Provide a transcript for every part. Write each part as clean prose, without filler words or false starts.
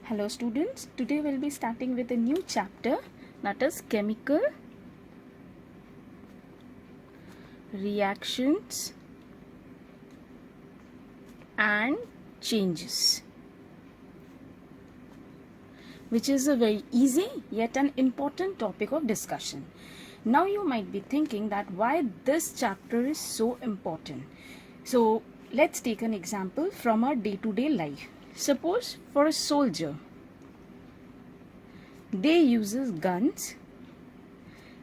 Hello students, today we'll be starting with a new chapter, that is chemical reactions and changes, which is a very easy yet an important topic of discussion. Now you might be thinking that why this chapter is so important. So let's take an example from our day-to-day life. Suppose for a soldier, they uses guns.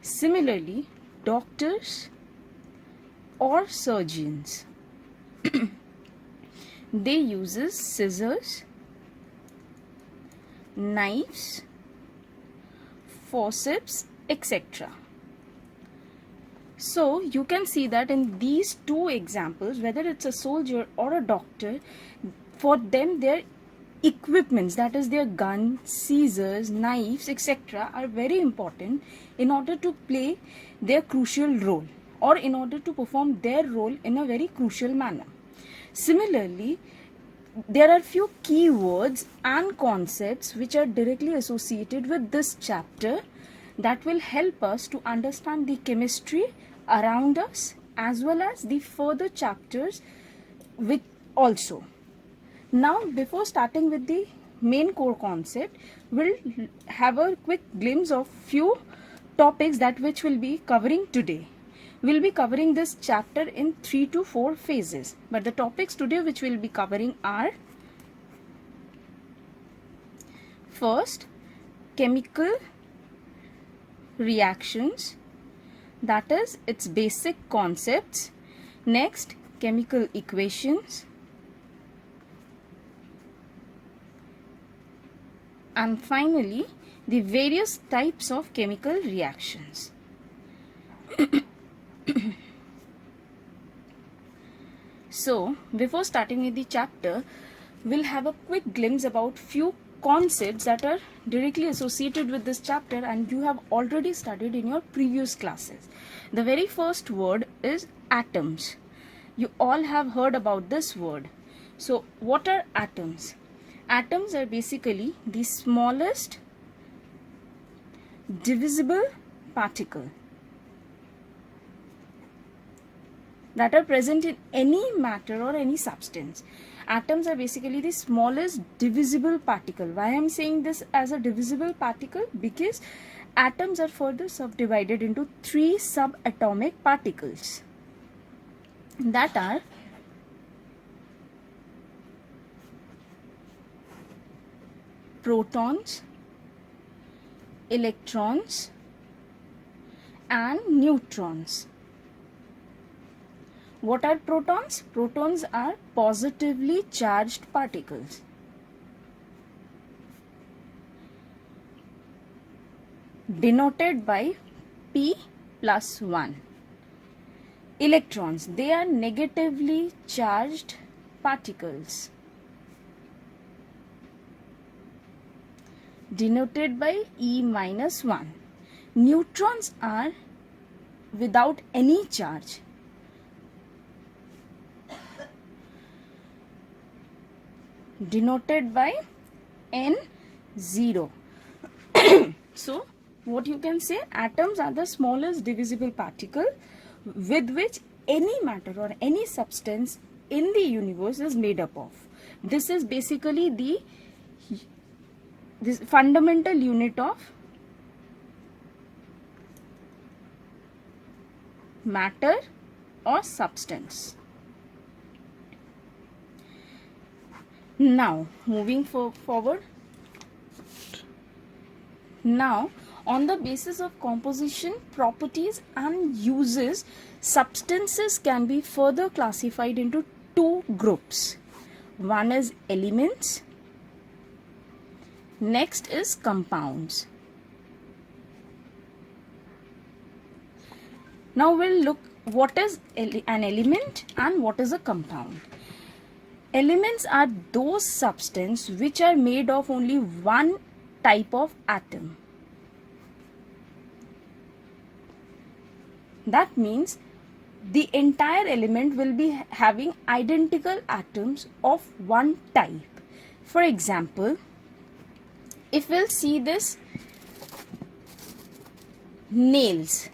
Similarly, doctors or surgeons, they uses scissors, knives, forceps, etc. So you can see that in these two examples, whether it's a soldier or a doctor, for them their equipments, that is their gun, scissors, knives, etc. are very important in order to play their crucial role or in order to perform their role in a very crucial manner. Similarly, there are few keywords and concepts which are directly associated with this chapter that will help us to understand the chemistry around us as well as the further chapters with also. Now, before starting with the main core concept, we'll have a quick glimpse of few topics that which we'll be covering today. We'll be covering this chapter in 3 to 4 phases. But the topics today which we'll be covering are: first, chemical reactions, that is its basic concepts. Next, chemical equations. And finally, the various types of chemical reactions. So, before starting with the chapter, we'll have a quick glimpse about few concepts that are directly associated with this chapter and you have already studied in your previous classes. The very first word is atoms. You all have heard about this word. So, what are atoms? Atoms are basically the smallest divisible particle that are present in any matter or any substance. Atoms are basically the smallest divisible particle. Why I am saying this as a divisible particle? Because atoms are further subdivided into 3 subatomic particles that are protons, electrons and neutrons. What are protons? Protons are positively charged particles. Denoted by P plus 1. Electrons, they are negatively charged particles. Denoted by E minus 1. Neutrons are without any charge. Denoted by N0. So, what you can say, atoms are the smallest divisible particle with which any matter or any substance in the universe is made up of. This is basically this fundamental unit of matter or substance. Now, moving forward. Now, on the basis of composition, properties and uses, substances can be further classified into 2 groups. One is elements. Next is compounds. Now we'll look what is an element and what is a compound. Elements are those substances which are made of only one type of atom. That means the entire element will be having identical atoms of one type. For example, if we'll see this nails,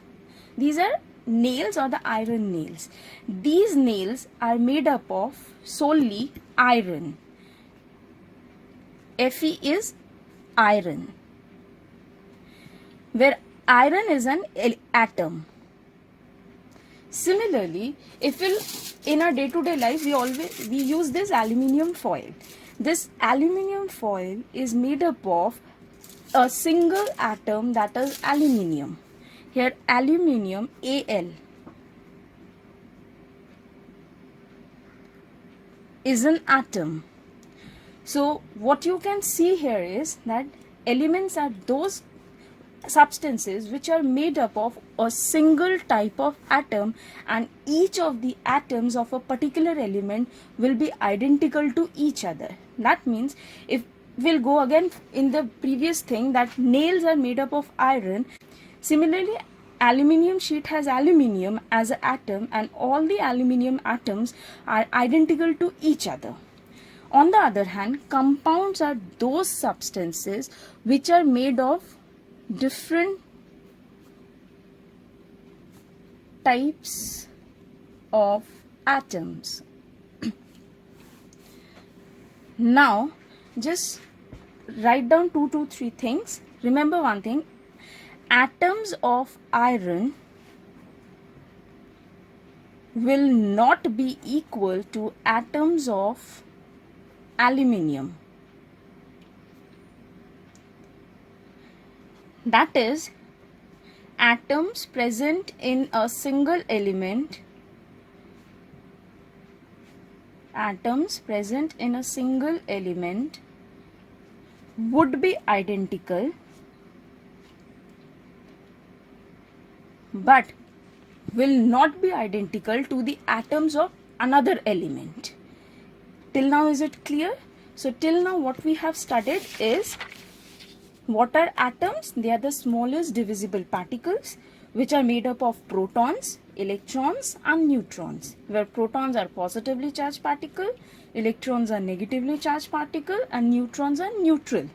these are nails or the iron nails. These nails are made up of solely iron. Fe is iron, where iron is an atom. Similarly, if we'll, in our day-to-day life, we use this aluminium foil. This aluminium foil is made up of a single atom, that is aluminium. Here aluminium, Al, is an atom. So what you can see here is that elements are those substances which are made up of a single type of atom, and each of the atoms of a particular element will be identical to each other. That means, if we'll go again in the previous thing, that nails are made up of iron, similarly aluminium sheet has aluminium as an atom, and all the aluminium atoms are identical to each other. On the other hand, compounds are those substances which are made of different types of atoms. Now, just write down 2 to 3 things. Remember one thing: atoms of iron will not be equal to atoms of aluminium. That is, atoms present in a single element, would be identical, but will not be identical to the atoms of another element. Till now, is it clear? So till now what we have studied is, what are atoms? They are the smallest divisible particles which are made up of protons, electrons and neutrons, where protons are positively charged particle, electrons are negatively charged particle, and neutrons are neutral